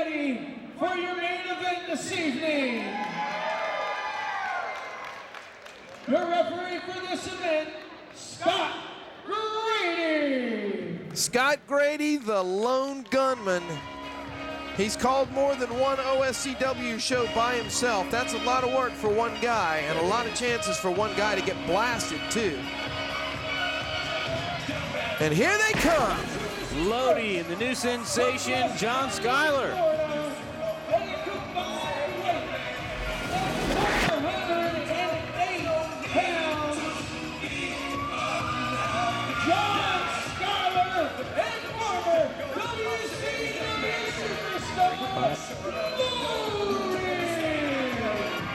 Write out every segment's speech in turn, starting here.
ready for your main event this evening. Your referee for this event, Scott Grady. Scott Grady, the lone gunman. He's called more than one OSCW show by himself. That's a lot of work for one guy and a lot of chances for one guy to get blasted too. And here they come. Lodi and the new sensation, John Skyler.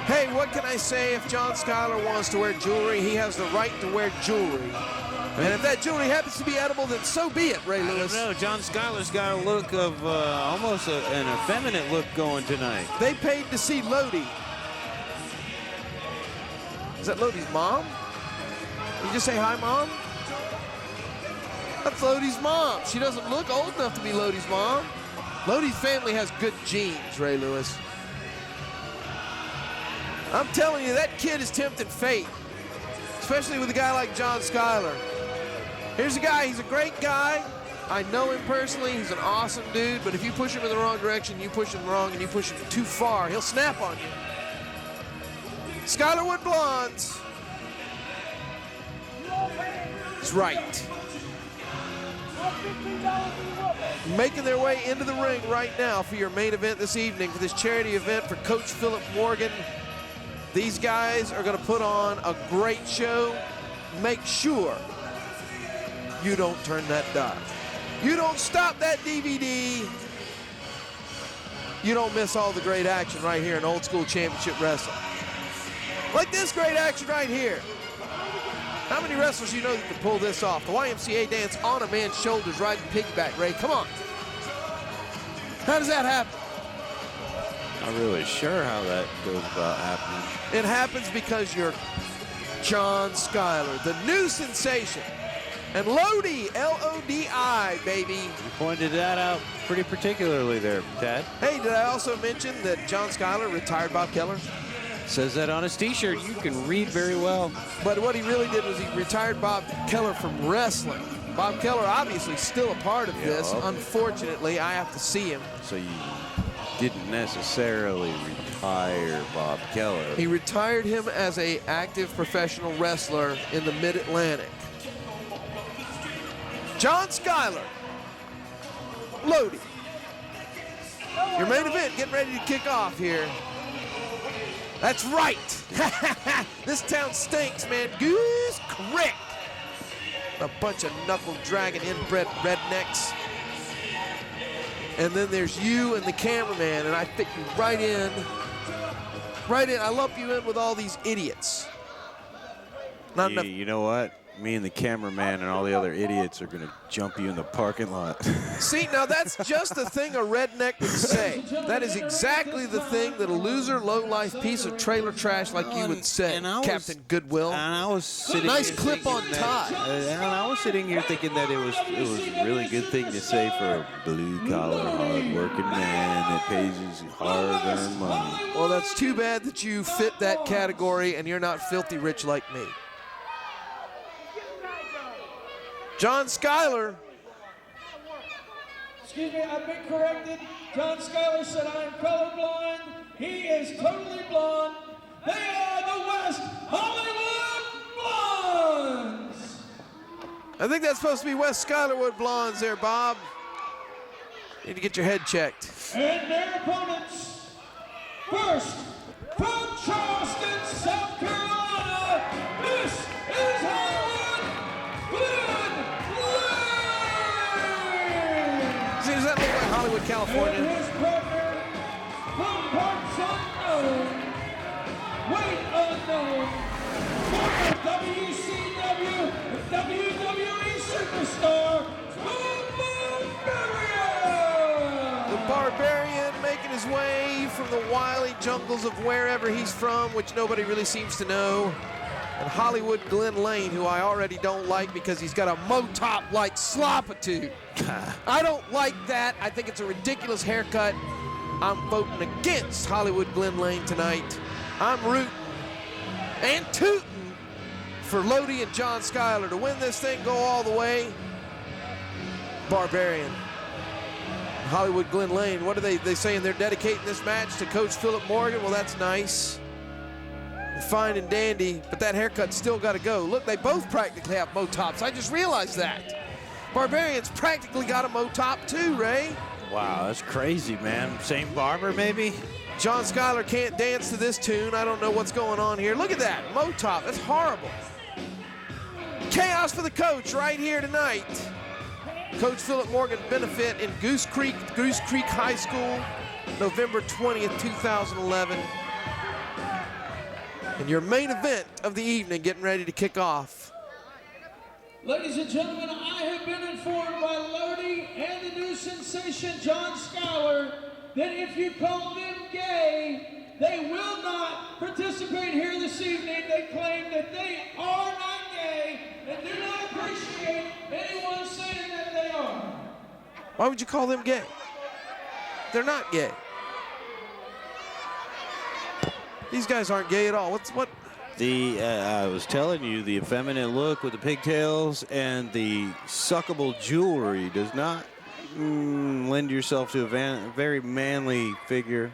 Hey, what can I say? If John Skyler wants to wear jewelry, he has the right to wear jewelry. And if that jewelry happens to be edible, then so be it, Ray Lewis. I don't know, John Skyler's got a look of almost an effeminate look going tonight. They paid to see Lodi. Is that Lodi's mom? Did you just say hi, Mom? That's Lodi's mom. She doesn't look old enough to be Lodi's mom. Lodi's family has good genes, Ray Lewis. I'm telling you, that kid is tempting fate, especially with a guy like John Skyler. Here's a guy, he's a great guy. I know him personally, he's an awesome dude, but if you push him in the wrong direction, you push him wrong and you push him too far, he'll snap on you. Skylerwood Blondes. He's right. Making their way into the ring right now for your main event this evening for this charity event for Coach Philip Morgan. These guys are going to put on a great show. Make sure you don't turn that dial. You don't stop that DVD. You don't miss all the great action right here in Old School Championship Wrestling. Like this great action right here. How many wrestlers you know that can pull this off? The YMCA dance on a man's shoulders riding piggyback, Ray. Come on. How does that happen? Not really sure how that goes about happening. It happens because you're John Skyler, the new sensation. And Lodi, L-O-D-I, baby. You pointed that out pretty particularly there, Tad. Hey, did I also mention that John Skyler retired Bob Keller? Says that on his t-shirt. You can read very well. But what he really did was he retired Bob Keller from wrestling. Bob Keller obviously still a part of this. Unfortunately, I have to see him. So you didn't necessarily retire Bob Keller. He retired him as an active professional wrestler in the Mid-Atlantic. John Skyler, Lodi. Your main event getting ready to kick off here. That's right. This town stinks, man. Goose Creek. A bunch of knuckle-dragging inbred rednecks. And then there's you and the cameraman, and I fit you right in. Right in. I lump you in with all these idiots. Not enough. You know what? Me and the cameraman and all the other idiots are going to jump you in the parking lot. See, now that's just the thing a redneck would say. That is exactly the thing that a loser, low-life piece of trailer trash like you would say, Captain Goodwill. And I was sitting nice here clip on tie. And I was sitting here thinking that it was a really good thing to say for a blue-collar, hard-working man that pays his hard-earned money. Well, that's too bad that you fit that category and you're not filthy rich like me. John Skyler. Excuse me, I've been corrected. John Skyler said I am colorblind. He is totally blonde. They are the West Hollywood Blondes. I think that's supposed to be West Skylerwood Blondes there, Bob. Need to get your head checked. And their opponents. First, from Charleston, South Carolina, this is Hollywood Glen. See, does that look like Hollywood, California? And his partner, from parts unknown, weight unknown, former WCW and WWE superstar, The Barbarian making his way from the wily jungles of wherever he's from, which nobody really seems to know. And Hollywood Glen Lane, who I already don't like because he's got a mo-top like slopitude. I don't like that. I think it's a ridiculous haircut. I'm voting against Hollywood Glen Lane tonight. I'm rooting and tooting for Lodi and John Skyler to win this thing, go all the way. Barbarian. Hollywood Glen Lane, what are they saying? They're dedicating this match to Coach Philip Morgan. Well, that's nice. Fine and dandy, but that haircut's still got to go. Look, they both practically have Mo-tops. I just realized that. Barbarian's practically got a Mo-top too, Ray. Wow, that's crazy, man. Same barber, maybe? John Skyler can't dance to this tune. I don't know what's going on here. Look at that, Mo-top. That's horrible. Chaos for the coach right here tonight. Coach Philip Morgan benefit in Goose Creek High School, November 20th, 2011. And your main event of the evening getting ready to kick off. Ladies and gentlemen, I have been informed by Lodi and the new sensation John Skyler that if you call them gay, they will not participate here this evening. They claim that they are not gay and do not appreciate anyone saying that they are. Why would you call them gay? They're not gay. These guys aren't gay at all. What? I was telling you, the effeminate look with the pigtails and the suckable jewelry does not lend yourself to a very manly figure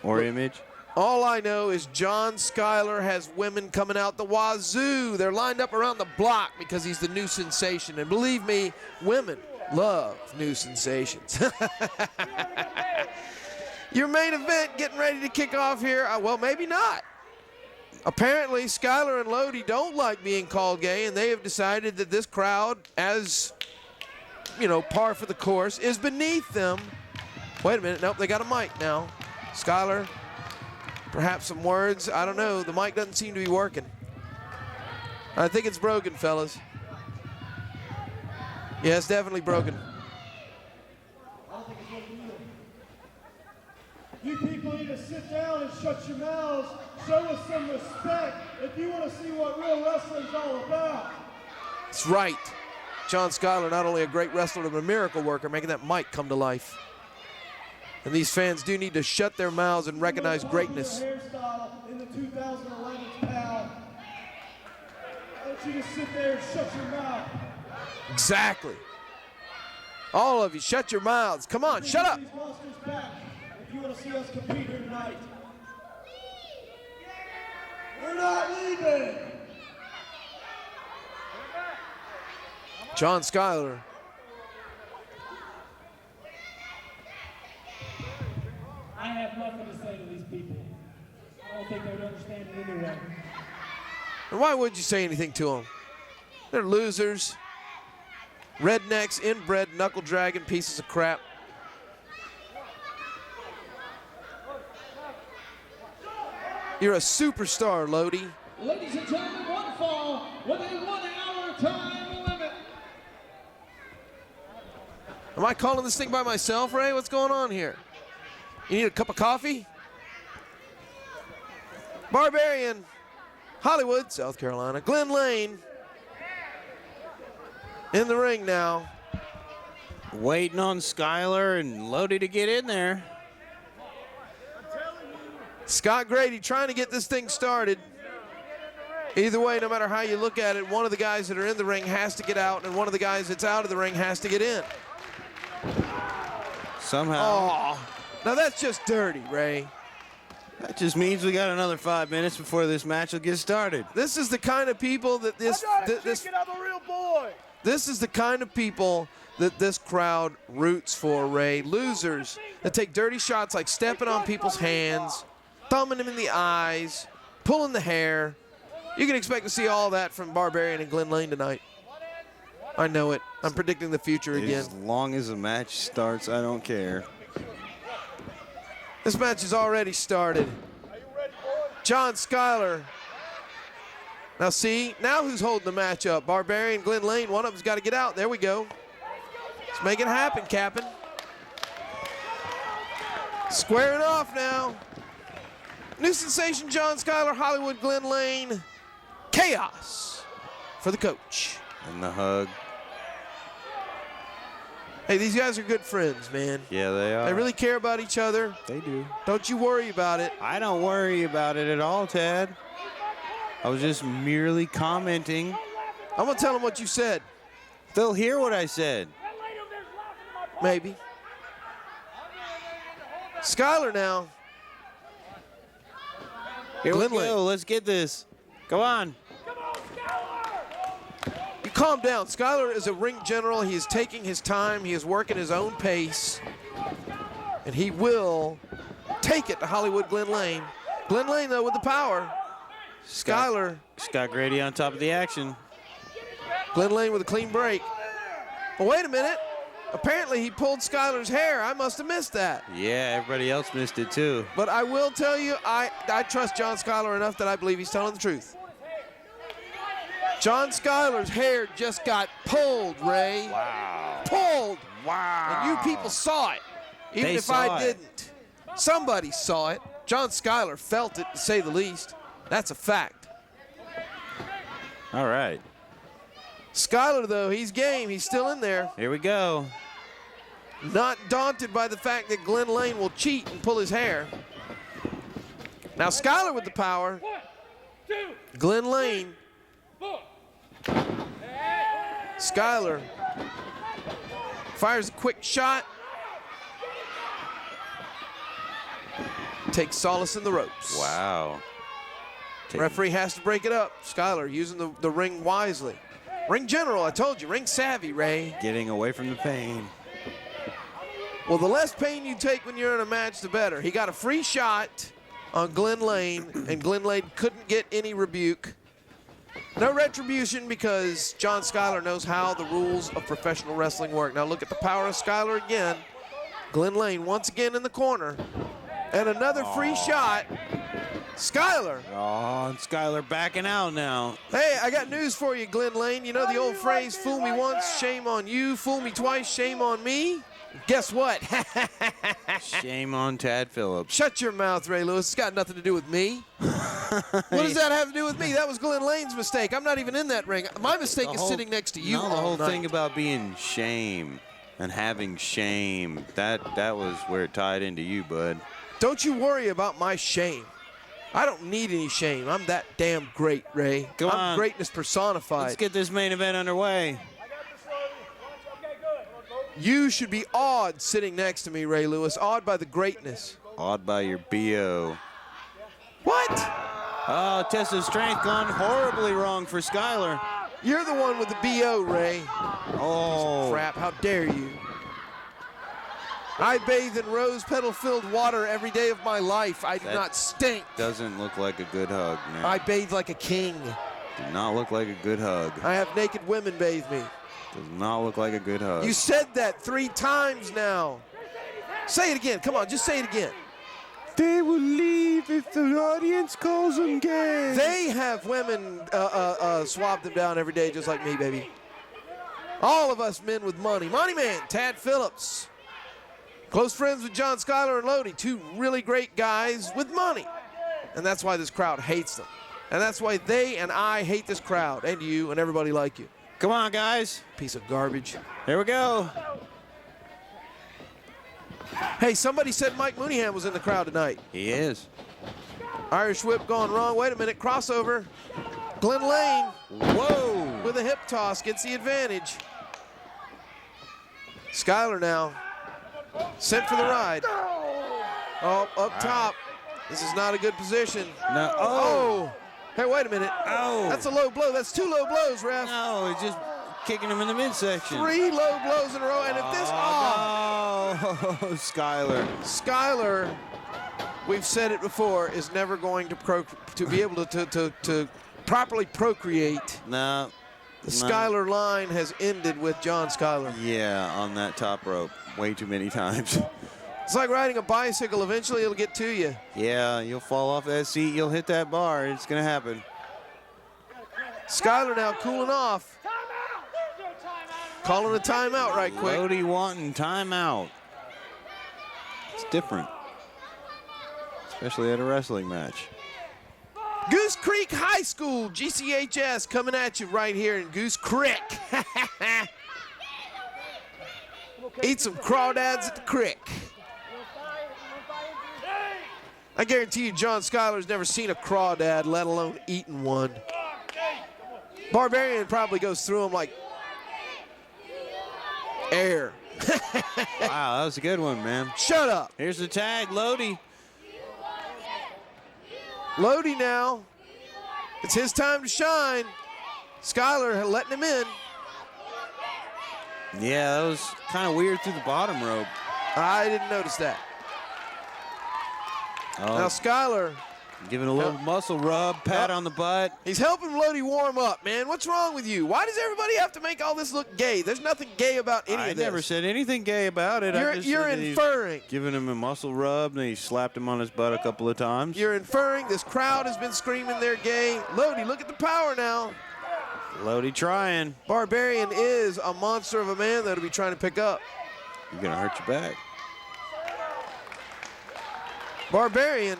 or image. All I know is John Skyler has women coming out the wazoo. They're lined up around the block because he's the new sensation. And believe me, women love new sensations. Your main event getting ready to kick off here. Well, maybe not. Apparently, Skyler and Lodi don't like being called gay, and they have decided that this crowd, as, you know, par for the course, is beneath them. Wait a minute. Nope, they got a mic now. Skyler, perhaps some words. I don't know. The mic doesn't seem to be working. I think it's broken, fellas. Yeah, it's definitely broken. You people need to sit down and shut your mouths. Show us some respect if you want to see what real wrestling's all about. That's right. John Skyler, not only a great wrestler, but a miracle worker, making that mic come to life. And these fans do need to shut their mouths and recognize greatness. Hairstyle in the 2011 pal. I want you to sit there and shut your mouth. Exactly. All of you, shut your mouths. Come on, shut up. These monsters back if you want to see us compete here tonight. We're not leaving. John Skyler. I have nothing to say to these people. I don't think they would understand it anyway. And why would you say anything to them? They're losers. Rednecks, inbred, knuckle-dragging pieces of crap. You're a superstar, Lodi. Ladies and gentlemen, one fall with a 1 hour time limit. Am I calling this thing by myself, Ray? What's going on here? You need a cup of coffee? Barbarian, Hollywood, South Carolina. Glen Lane in the ring now. Waiting on Skyler and Lodi to get in there. Scott Grady trying to get this thing started. Either way, no matter how you look at it, one of the guys that are in the ring has to get out, and one of the guys that's out of the ring has to get in. Somehow. Oh, now that's just dirty, Ray. That just means we got another 5 minutes before this match will get started. This is the kind of people that this is the kind of people that this crowd roots for, Ray. Losers that take dirty shots like stepping on people's hands, thumbing them in the eyes, pulling the hair. You can expect to see all that from Barbarian and Glen Lane tonight. I know it. I'm predicting the future again. As long as the match starts, I don't care. This match has already started. John Skyler. Now see, now who's holding the match up? Barbarian, Glen Lane, one of them's got to get out. There we go. Let's make it happen, Captain. Squaring off now. New sensation, John Skyler, Hollywood, Glen Lane. Chaos for the coach. And the hug. Hey, these guys are good friends, man. Yeah, they are. They really care about each other. They do. Don't you worry about it. I don't worry about it at all, Ted. I was just merely commenting. I'm going to tell them what you said. They'll hear what I said. Maybe. Skyler now. Here we Glen Lane. go. Let's get this. Go on. You calm down. Skyler is a ring general. He is taking his time. He is working his own pace. And he will take it to Hollywood Glen Lane. Glen Lane, though, with the power. Skyler. Scott Grady on top of the action. Glen Lane with a clean break. Well, wait a minute. Apparently, he pulled Skyler's hair. I must have missed that. Yeah, everybody else missed it, too. But I will tell you, I trust John Skyler enough that I believe he's telling the truth. John Skyler's hair just got pulled, Ray. Wow. Pulled. Wow. And you people saw it, even They if saw I it. didn't. Somebody saw it. John Skyler felt it, to say the least. That's a fact. All right. Skyler, though, he's game. He's still in there. Here we go. Not daunted by the fact that Glen Lane will cheat and pull his hair. Now Skyler with the power. Glen Lane. Skyler fires a quick shot. Takes solace in the ropes. Wow. Referee has to break it up. Skyler using the ring wisely. Ring general, I told you, ring savvy, Ray. Getting away from the pain. Well, the less pain you take when you're in a match, the better. He got a free shot on Glen Lane, and Glen Lane couldn't get any rebuke. No retribution because John Skyler knows how the rules of professional wrestling work. Now look at the power of Skyler again. Glen Lane once again in the corner. And another free shot. Skyler. Oh, and Skyler backing out now. Hey, I got news for you, Glen Lane. You know the old phrase, fool me once, shame on you. Fool me twice, shame on me. Guess what? Shame on Tad Phillips. Shut your mouth, Ray Lewis. It's got nothing to do with me. What does that have to do with me? That was Glen Lane's mistake. I'm not even in that ring. My mistake is sitting next to you. No, the all whole night. thing about being shame and having shame, that was where it tied into you, bud. Don't you worry about my shame. I don't need any shame. I'm that damn great, Ray. Come I'm on. greatness personified. Let's get this main event underway. You should be awed sitting next to me, Ray Lewis. Awed by the greatness. Awed by your BO. What? Oh, test of strength gone horribly wrong for Skyler. You're the one with the BO, Ray. Oh. Crap, how dare you. I bathe in rose petal-filled water every day of my life. I do That not stink. Doesn't look like a good hug, man. I bathe like a king. Did not look like a good hug. I have naked women bathe me. Does not look like a good hug. You said that 3 times now. Say it again. Come on, just say it again. They will leave if the audience calls them gay. They have women swab them down every day just like me, baby. All of us men with money. Money man, Tad Phillips. Close friends with John Skyler and Lodi, 2 really great guys with money. And that's why this crowd hates them. And that's why they and I hate this crowd, and you and everybody like you. Come on, guys. Piece of garbage. Here we go. Hey, somebody said Mike Mooneyham was in the crowd tonight. He is. Irish whip gone wrong. Wait a minute, crossover. Glen Lane Whoa. with a hip toss gets the advantage. Skyler now sent for the ride. Oh, up top. This is not a good position. No. Oh. Hey, wait a minute. Oh. That's a low blow. That's 2 low blows, ref. No, it's just kicking him in the midsection. 3 low blows in a row. And if this, Oh, Skyler. Skyler, we've said it before, is never going to be able to properly procreate. No. The Skyler line has ended with John Skyler. Yeah, on that top rope. Way too many times. It's like riding a bicycle. Eventually, it'll get to you. Yeah, you'll fall off that seat. You'll hit that bar. It's going to happen. Skyler now cooling off. Calling a timeout right quick. Lodi wanting timeout. It's different. Especially at a wrestling match. Goose Creek High School, GCHS, coming at you right here in Goose Creek. Eat some crawdads at the creek. I guarantee you John Skyler's never seen a crawdad, let alone eaten one. Barbarian probably goes through them like air. Wow, that was a good one, man. Shut up. Here's the tag, Lodi. Lodi now. It's his time to shine. Skyler letting him in. Yeah, that was kind of weird through the bottom rope. I didn't notice that. Oh, Now Skyler, giving a little muscle rub, pat on the butt. he's helping Lodi warm up, man. What's wrong with you? Why does everybody have to make all this look gay? There's nothing gay about any I of this. never said anything gay about it. I just You're said that he's inferring. giving him a muscle rub, and he slapped him on his butt a couple of times. You're inferring. This crowd has been screaming they're gay. Lodi, look at the power now. Lodi trying. Barbarian is a monster of a man that'll be trying to pick up. You're going to hurt your back. Barbarian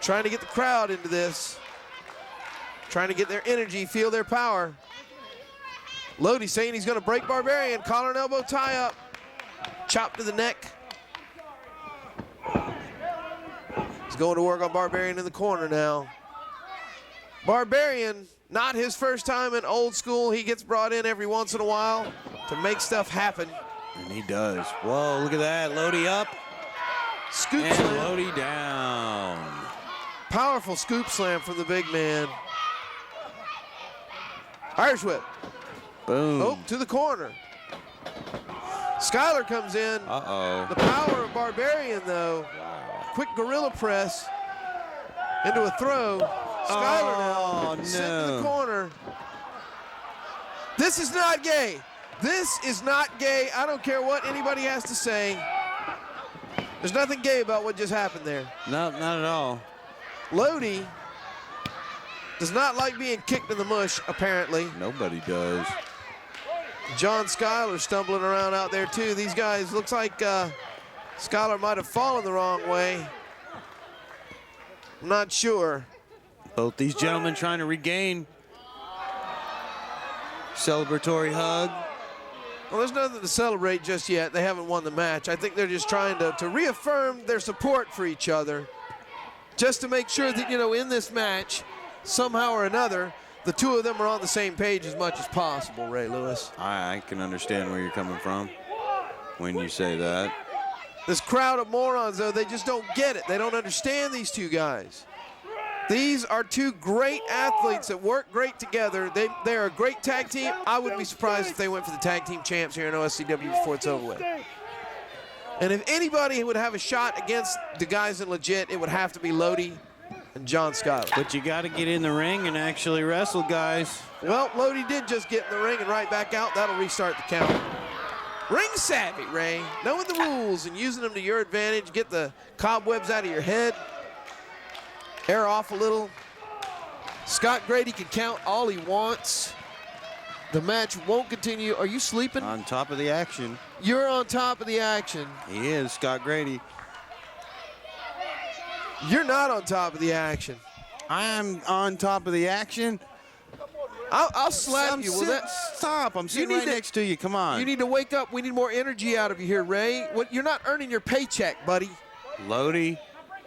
trying to get the crowd into this. Trying to get their energy, feel their power. Lodi saying he's going to break Barbarian. Collar and elbow tie up. Chop to the neck. He's going to work on Barbarian in the corner now. Barbarian, not his first time in old school. He gets brought in every once in a while to make stuff happen. And he does. Whoa, look at that. Lodi up. Scoop And slam. Lodi down. Powerful scoop slam from the big man. Irish whip. Boom. Oh, to the corner. Skyler comes in. Uh-oh. The power of Barbarian, though. Quick gorilla press into a throw. Skyler now sitting in the corner. This is not gay. This is not gay. I don't care what anybody has to say. There's nothing gay about what just happened there. No, not at all. Lodi does not like being kicked in the mush, apparently. Nobody does. John Skyler stumbling around out there, too. These guys, looks like Skyler might have fallen the wrong way. I'm not sure. Both these gentlemen trying to regain. Celebratory hug. Well, there's nothing to celebrate just yet. They haven't won the match. I think they're just trying to reaffirm their support for each other, just to make sure that, you know, in this match, somehow or another, the two of them are on the same page as much as possible, Ray Lewis. I can understand where you're coming from when you say that. This crowd of morons, though, they just don't get it. They don't understand these two guys. These are two great athletes that work great together. They are a great tag team. I wouldn't be surprised if they went for the tag team champs here in OSCW before it's over with. And if anybody would have a shot against the guys in legit, it would have to be Lodi and John Skyler. But you got to get in the ring and actually wrestle, guys. Well, Lodi did just get in the ring and right back out. That'll restart the count. Ring savvy, Ray. Knowing the rules and using them to your advantage. Get the cobwebs out of your head. Air off a little. Scott Grady can count all he wants. The match won't continue. Are you sleeping? On top of the action. You're on top of the action. He is, Scott Grady. You're not on top of the action. I'm on top of the action. I'll slap you. Stop. I'm sitting right next to you. Come on. You need to wake up. We need more energy out of you here, Ray. You're not earning your paycheck, buddy. Lodi,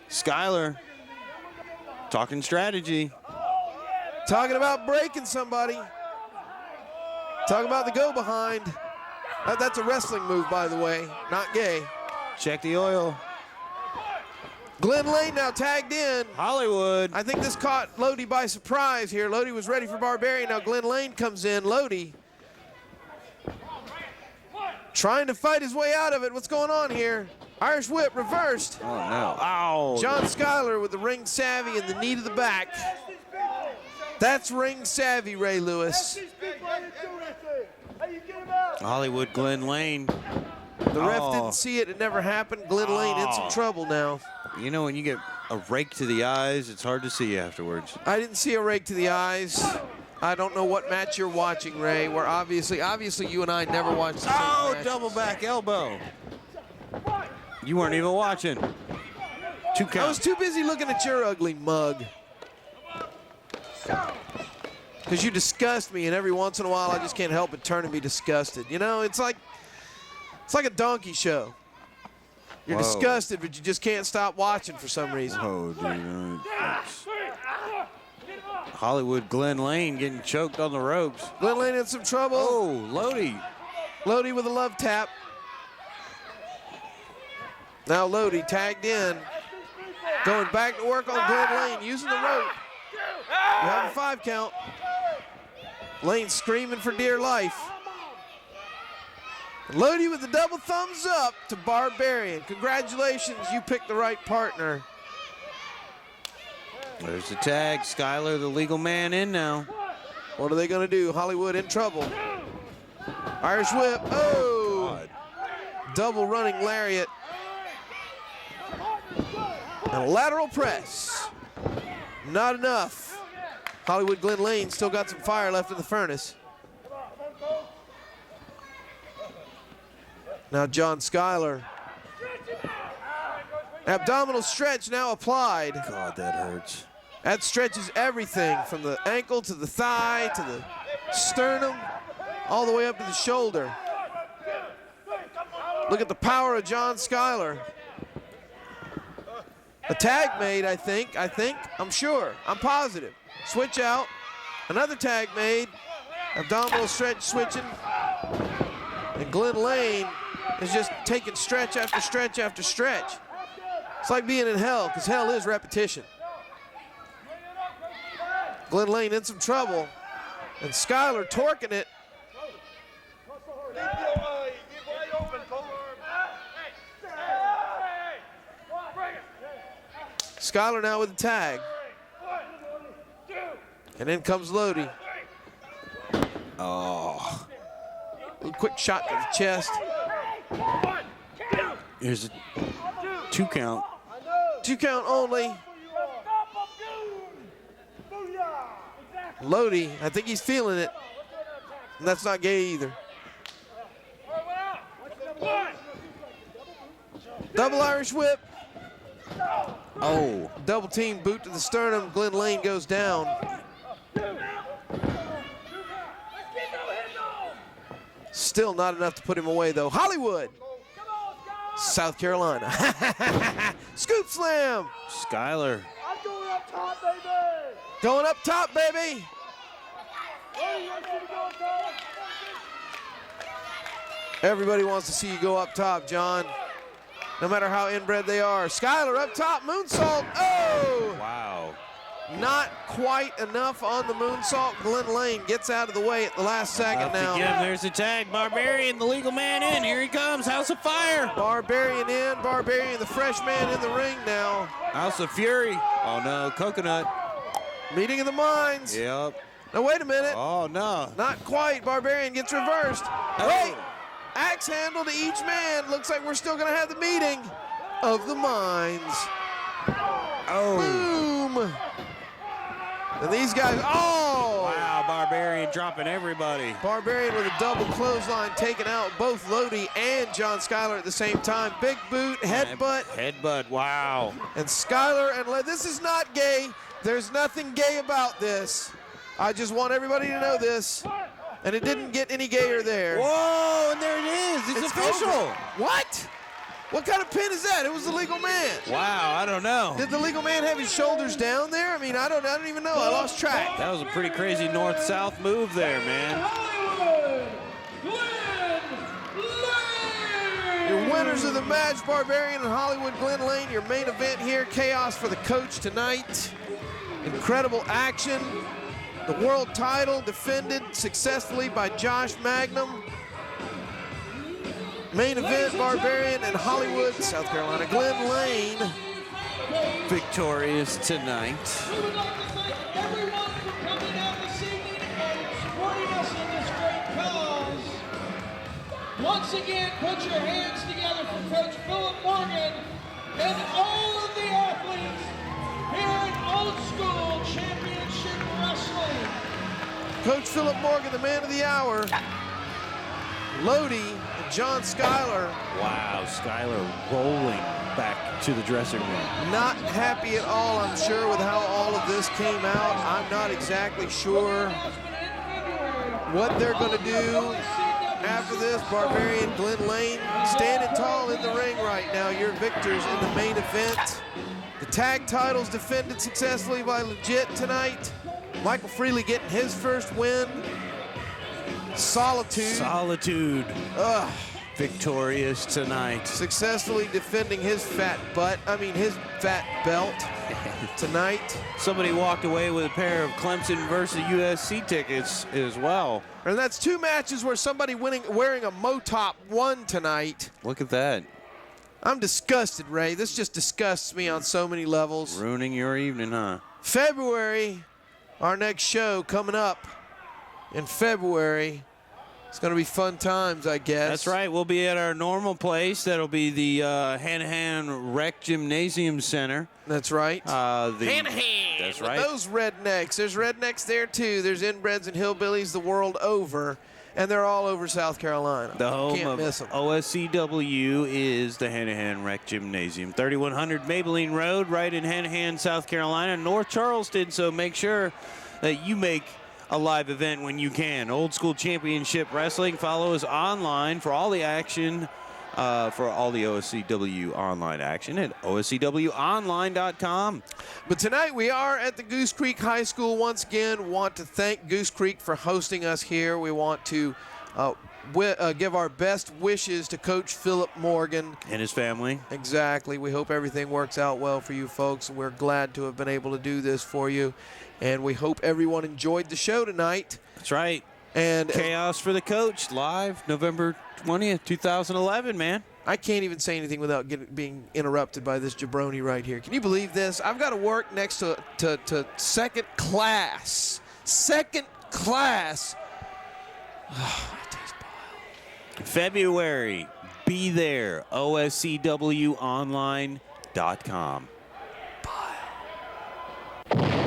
Skyler, talking strategy. Talking about breaking somebody. Talking about the go behind. That's a wrestling move, by the way, not gay. Check the oil. Glen Lane now tagged in. Hollywood. I think this caught Lodi by surprise here. Lodi was ready for Barbarian. Now Glen Lane comes in. Lodi trying to fight his way out of it. What's going on here? Irish whip reversed. Oh, no. Ow. John Skyler with the ring savvy and the knee to the back. That's ring savvy, Ray Lewis. Hollywood, Glen Lane. The ref didn't see it. It never happened. Glen Lane in some trouble now. You know, when you get a rake to the eyes, it's hard to see afterwards. I didn't see a rake to the eyes. I don't know what match you're watching, Ray. Where obviously you and I never watched the same matches. Double back elbow. You weren't even watching. 2 count. I was too busy looking at your ugly mug. Because you disgust me, and every once in a while I just can't help but turn and be disgusted. You know, it's like It's like a donkey show. You're disgusted, but you just can't stop watching for some reason. Oh, dude. Hollywood Glen Lane getting choked on the ropes. Glen Lane in some trouble. Oh, Lodi. Lodi with a love tap. Now Lodi tagged in. Going back to work on Glen Lane, using the rope. You have a 5 count. Lane screaming for dear life. Lodi with the double thumbs up to Barbarian. Congratulations, you picked the right partner. There's the tag. Skyler, the legal man, in now. What are they going to do? Hollywood in trouble. Irish whip. Oh! Double running lariat. And a lateral press. Not enough. Hollywood Glen Lane still got some fire left in the furnace. Now John Skyler. Abdominal stretch now applied. God, that hurts. That stretches everything from the ankle to the thigh to the sternum, all the way up to the shoulder. Look at the power of John Skyler. A tag made, I think, I'm sure, I'm positive. Switch out, another tag made, abdominal stretch switching, and Glen Lane is just taking stretch after stretch after stretch. It's like being in hell, because hell is repetition. Glen Lane in some trouble, and Skyler torquing it. Skyler now with the tag. And in comes Lodi. Oh. A quick shot to the chest. Here's a 2 count. 2 count only. Lodi, I think he's feeling it. And that's not gay either. Double Irish whip. Oh. Double team boot to the sternum. Glen Lane goes down. Still not enough to put him away though. Hollywood, South Carolina. Scoop slam. Skyler. I'm going up top, baby. Going up top, baby. Everybody wants to see you go up top, John. No matter how inbred they are. Skyler up top, moonsault. Oh! Wow. Not quite enough on the moonsault. Glen Lane gets out of the way at the last second now. Again, there's the tag. Barbarian, the legal man, in. Here he comes. House of Fire. Barbarian in. Barbarian, the fresh man, in the ring now. House of Fury. Oh, no. Coconut. Meeting of the minds. Yep. Now, wait a minute. Oh, no. Not quite. Barbarian gets reversed. Wait. Axe handle to each man. Looks like we're still going to have the meeting of the minds. Oh. Boom. And these guys, oh! Wow, Barbarian dropping everybody. Barbarian with a double clothesline, taking out both Lodi and John Skyler at the same time. Big boot, headbutt. Headbutt, wow. And Skyler and this is not gay. There's nothing gay about this. I just want everybody to know this. And it didn't get any gayer there. Whoa, and there it is. It's official. Over. What? What kind of pin is that? It was the legal man. Wow, I don't know. Did the legal man have his shoulders down there? I mean, I don't even know. I lost track. That was a pretty crazy north-south move there, man. Your winners of the match, Barbarian and Hollywood Glen Lane. Your main event here, Chaos for the coach tonight. Incredible action. The world title defended successfully by Josh Magnum. Main event, Barbarian and Hollywood, South Carolina. Glen Lane victorious tonight. We would like to thank everyone for coming out this evening and supporting us in this great cause. Once again, put your hands together for Coach Philip Morgan and all of the athletes here at Old School Championship Wrestling. Coach Philip Morgan, the man of the hour. Lodi and John Skyler. Wow, Skyler rolling back to the dressing room. Not happy at all, I'm sure, with how all of this came out. I'm not exactly sure what they're going to do. after this. Barbarian, Glen Lane standing tall in the ring right now. Your victors in the main event. The tag titles defended successfully by Legit tonight. Michael Freely getting his first win. Solitude. Victorious tonight. Successfully defending his fat belt tonight. Somebody walked away with a pair of Clemson versus USC tickets as well. And that's 2 matches where somebody wearing a Motop won tonight. Look at that. I'm disgusted, Ray. This just disgusts me on so many levels. Ruining your evening, huh? February, our next show coming up in February. It's going to be fun times, I guess. That's right. We'll be at our normal place. That'll be the Hanahan Rec Gymnasium Center. That's right. Hanahan. That's right. Those rednecks. There's rednecks there, too. There's inbreds and hillbillies the world over, and they're all over South Carolina. The home Can't of miss 'em. OSCW is the Hanahan Rec Gymnasium. 3100 Maybelline Road, right in Hanahan, South Carolina, North Charleston. So make sure that you make a live event when you can. Old School Championship Wrestling. Follow us online for all the action, for all the OSCW online action at OSCWonline.com. But tonight we are at the Goose Creek High School once again. Want to thank Goose Creek for hosting us here. We want to give our best wishes to Coach Philip Morgan. And his family. Exactly. We hope everything works out well for you folks. We're glad to have been able to do this for you. And we hope everyone enjoyed the show tonight. That's right. And Chaos for the Coach, live November 20th, 2011, man. I can't even say anything without being interrupted by this jabroni right here. Can you believe this? I've got to work next to second class. Second class. Oh, I taste bile. February, be there, OSCWonline.com. Bile.